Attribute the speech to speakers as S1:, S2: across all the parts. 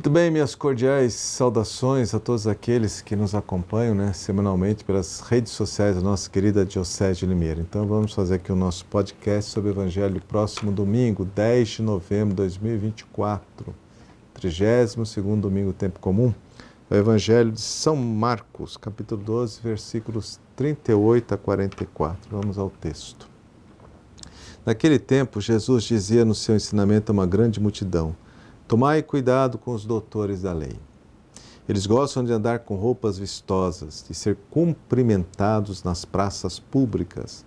S1: Muito bem, minhas cordiais saudações a todos aqueles que nos acompanham, semanalmente pelas redes sociais da nossa querida Diocese de Limeira. Então vamos fazer aqui o nosso podcast sobre o Evangelho próximo domingo, 10 de novembro de 2024, 32º domingo tempo comum. O Evangelho de São Marcos, capítulo 12, versículos 38 a 44. Vamos ao texto. Naquele tempo, Jesus dizia no seu ensinamento a uma grande multidão: tomai cuidado com os doutores da lei. Eles gostam de andar com roupas vistosas, de ser cumprimentados nas praças públicas.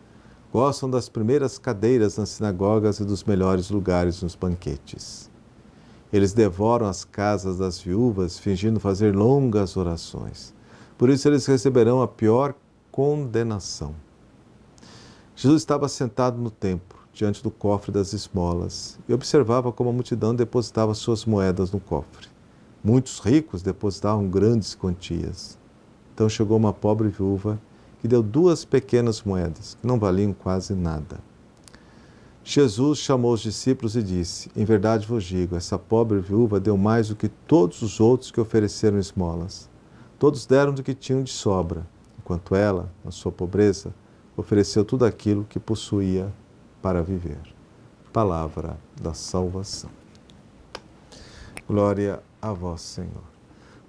S1: Gostam das primeiras cadeiras nas sinagogas e dos melhores lugares nos banquetes. Eles devoram as casas das viúvas, fingindo fazer longas orações. Por isso eles receberão a pior condenação. Jesus estava sentado no templo, diante do cofre das esmolas, e observava como a multidão depositava suas moedas no cofre. Muitos ricos depositavam grandes quantias. Então chegou uma pobre viúva que deu 2 pequenas moedas, que não valiam quase nada. Jesus chamou os discípulos e disse: em verdade vos digo, essa pobre viúva deu mais do que todos os outros que ofereceram esmolas. Todos deram do que tinham de sobra, enquanto ela, na sua pobreza, ofereceu tudo aquilo que possuía para viver. Palavra da salvação. Glória a vós, Senhor.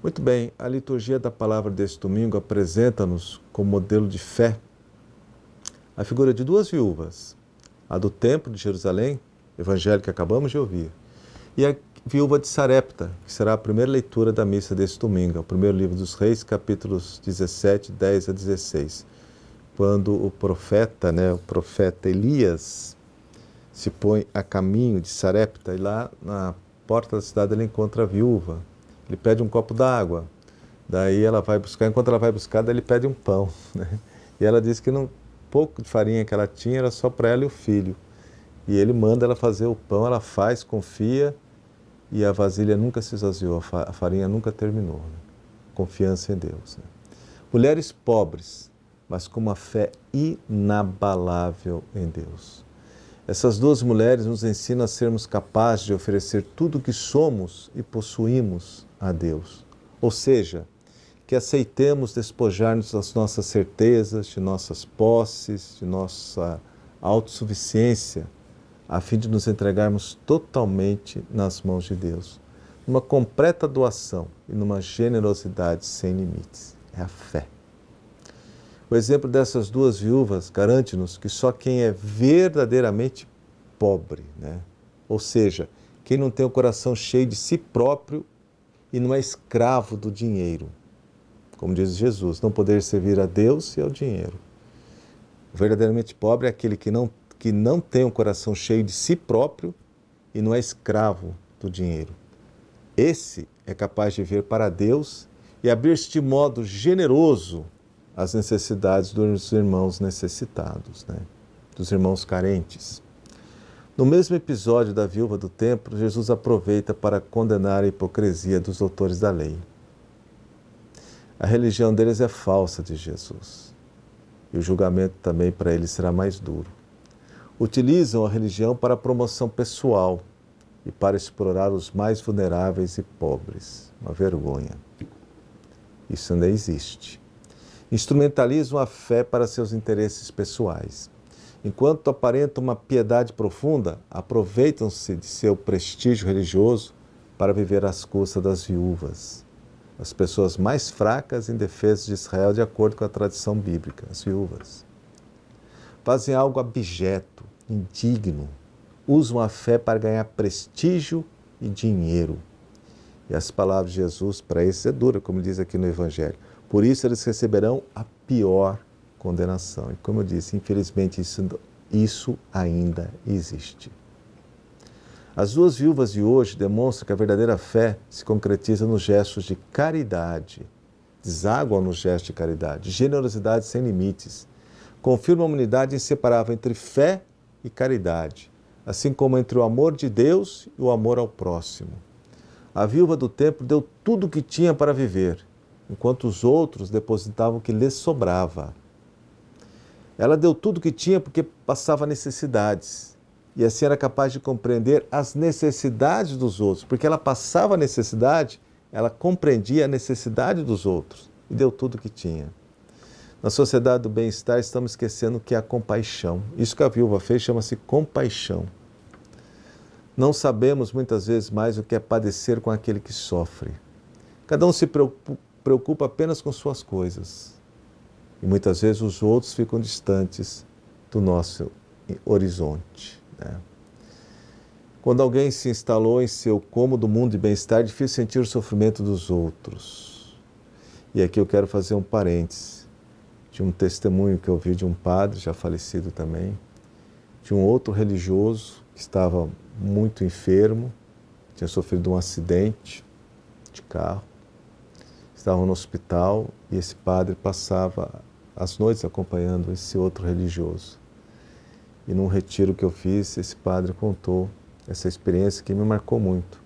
S1: Muito bem, a liturgia da palavra deste domingo apresenta-nos como modelo de fé a figura de 2 viúvas, a do templo de Jerusalém, evangelho que acabamos de ouvir, e a viúva de Sarepta, que será a primeira leitura da missa deste domingo, o primeiro livro dos Reis, capítulos 17, 10 a 16. Quando o profeta Elias se põe a caminho de Sarepta, e lá na porta da cidade ele encontra a viúva. Ele pede um copo d'água, daí ela vai buscar, enquanto ela vai buscar, daí ele pede um pão. E ela diz que pouco de farinha que ela tinha era só para ela e o filho. E ele manda ela fazer o pão, ela faz, confia, e a vasilha nunca se esvaziou, a farinha nunca terminou. Confiança em Deus. Mulheres pobres, mas com uma fé inabalável em Deus. Essas 2 mulheres nos ensinam a sermos capazes de oferecer tudo o que somos e possuímos a Deus. Ou seja, que aceitemos despojar-nos das nossas certezas, de nossas posses, de nossa autossuficiência, a fim de nos entregarmos totalmente nas mãos de Deus. Numa completa doação e numa generosidade sem limites. É a fé. O exemplo dessas 2 viúvas garante-nos que só quem é verdadeiramente pobre, ou seja, quem não tem o coração cheio de si próprio e não é escravo do dinheiro, como diz Jesus, não poder servir a Deus e ao dinheiro. O verdadeiramente pobre é aquele que não tem o coração cheio de si próprio e não é escravo do dinheiro. Esse é capaz de ver para Deus e abrir-se de modo generoso as necessidades dos irmãos necessitados, dos irmãos carentes. No mesmo episódio da viúva do templo, Jesus aproveita para condenar a hipocrisia dos doutores da lei. A religião deles é falsa, diz Jesus, e o julgamento também para eles será mais duro. Utilizam a religião para a promoção pessoal e para explorar os mais vulneráveis e pobres. Uma vergonha. Isso ainda existe. Instrumentalizam a fé para seus interesses pessoais. Enquanto aparentam uma piedade profunda, aproveitam-se de seu prestígio religioso para viver às custas das viúvas, as pessoas mais fracas e indefesas de Israel, de acordo com a tradição bíblica, as viúvas. Fazem algo abjeto, indigno, usam a fé para ganhar prestígio e dinheiro. E as palavras de Jesus para esses é dura, como diz aqui no Evangelho. Por isso eles receberão a pior condenação. E como eu disse, infelizmente isso ainda existe. As 2 viúvas de hoje demonstram que a verdadeira fé se concretiza nos gestos de caridade, desaguam nos gestos de caridade, generosidade sem limites, confirmam uma unidade inseparável entre fé e caridade, assim como entre o amor de Deus e o amor ao próximo. A viúva do templo deu tudo o que tinha para viver, enquanto os outros depositavam o que lhes sobrava. Ela deu tudo o que tinha porque passava necessidades, e assim era capaz de compreender as necessidades dos outros, porque ela passava a necessidade, ela compreendia a necessidade dos outros e deu tudo o que tinha. Na sociedade do bem-estar estamos esquecendo o que é a compaixão. Isso que a viúva fez chama-se compaixão. Não sabemos muitas vezes mais o que é padecer com aquele que sofre. Cada um se preocupa apenas com suas coisas. E muitas vezes os outros ficam distantes do nosso horizonte, né? Quando alguém se instalou em seu cômodo mundo de bem-estar, é difícil sentir o sofrimento dos outros. E aqui eu quero fazer um parêntese de um testemunho que eu vi de um padre, já falecido também, de um outro religioso que estava muito enfermo, tinha sofrido um acidente de carro, estava no hospital e esse padre passava as noites acompanhando esse outro religioso. E num retiro que eu fiz, esse padre contou essa experiência que me marcou muito.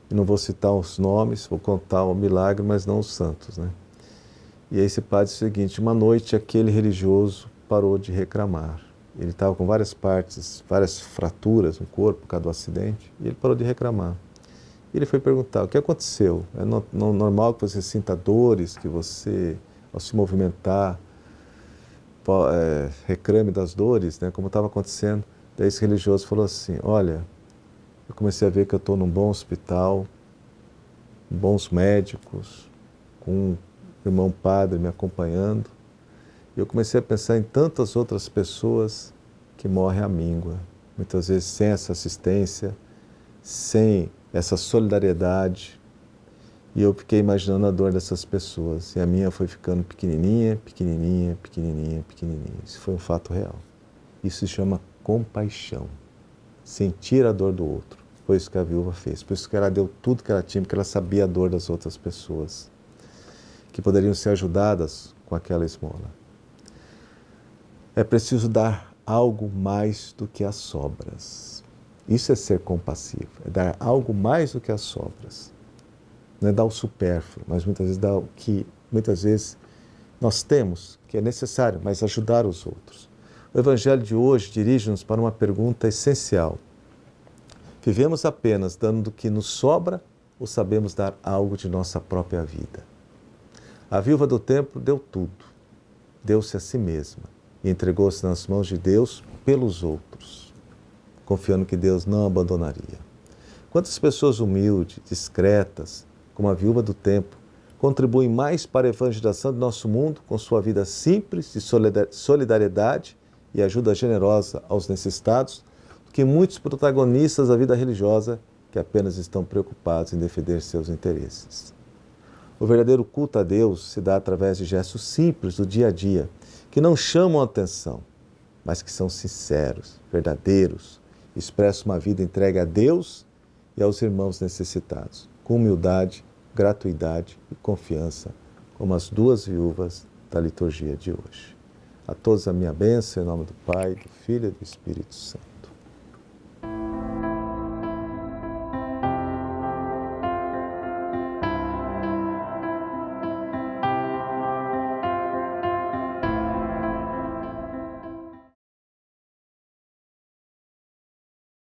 S1: E não vou citar os nomes, vou contar o milagre, mas não os santos, né? E aí esse padre disse o seguinte: uma noite aquele religioso parou de reclamar. Ele estava com várias partes, várias fraturas no corpo por causa do acidente, e ele parou de reclamar. E ele foi perguntar: o que aconteceu? É normal que você sinta dores, que você, ao se movimentar, reclame das dores, né, como estava acontecendo. Daí esse religioso falou assim: olha, eu comecei a ver que eu estou num bom hospital, bons médicos, com um irmão padre me acompanhando, e eu comecei a pensar em tantas outras pessoas que morrem à míngua, muitas vezes sem essa assistência, sem essa solidariedade, e eu fiquei imaginando a dor dessas pessoas, e a minha foi ficando pequenininha, pequenininha, pequenininha, pequenininha. Isso foi um fato real. Isso se chama compaixão, sentir a dor do outro. Foi isso que a viúva fez, por isso que ela deu tudo que ela tinha, porque ela sabia a dor das outras pessoas, que poderiam ser ajudadas com aquela esmola. É preciso dar algo mais do que as sobras. Isso é ser compassivo, é dar algo mais do que as sobras. Não é dar o supérfluo, mas muitas vezes dar o que muitas vezes nós temos, que é necessário, mas ajudar os outros. O Evangelho de hoje dirige-nos para uma pergunta essencial. Vivemos apenas dando do que nos sobra ou sabemos dar algo de nossa própria vida? A viúva do templo deu tudo, deu-se a si mesma e entregou-se nas mãos de Deus pelos outros, confiando que Deus não a abandonaria. Quantas pessoas humildes, discretas, como a viúva do templo, contribuem mais para a evangelização do nosso mundo com sua vida simples de solidariedade e ajuda generosa aos necessitados, do que muitos protagonistas da vida religiosa que apenas estão preocupados em defender seus interesses. O verdadeiro culto a Deus se dá através de gestos simples do dia a dia, que não chamam a atenção, mas que são sinceros, verdadeiros, expressam uma vida entregue a Deus e aos irmãos necessitados, com humildade, gratuidade e confiança, como as duas viúvas da liturgia de hoje. A todos a minha bênção, em nome do Pai, do Filho e do Espírito Santo.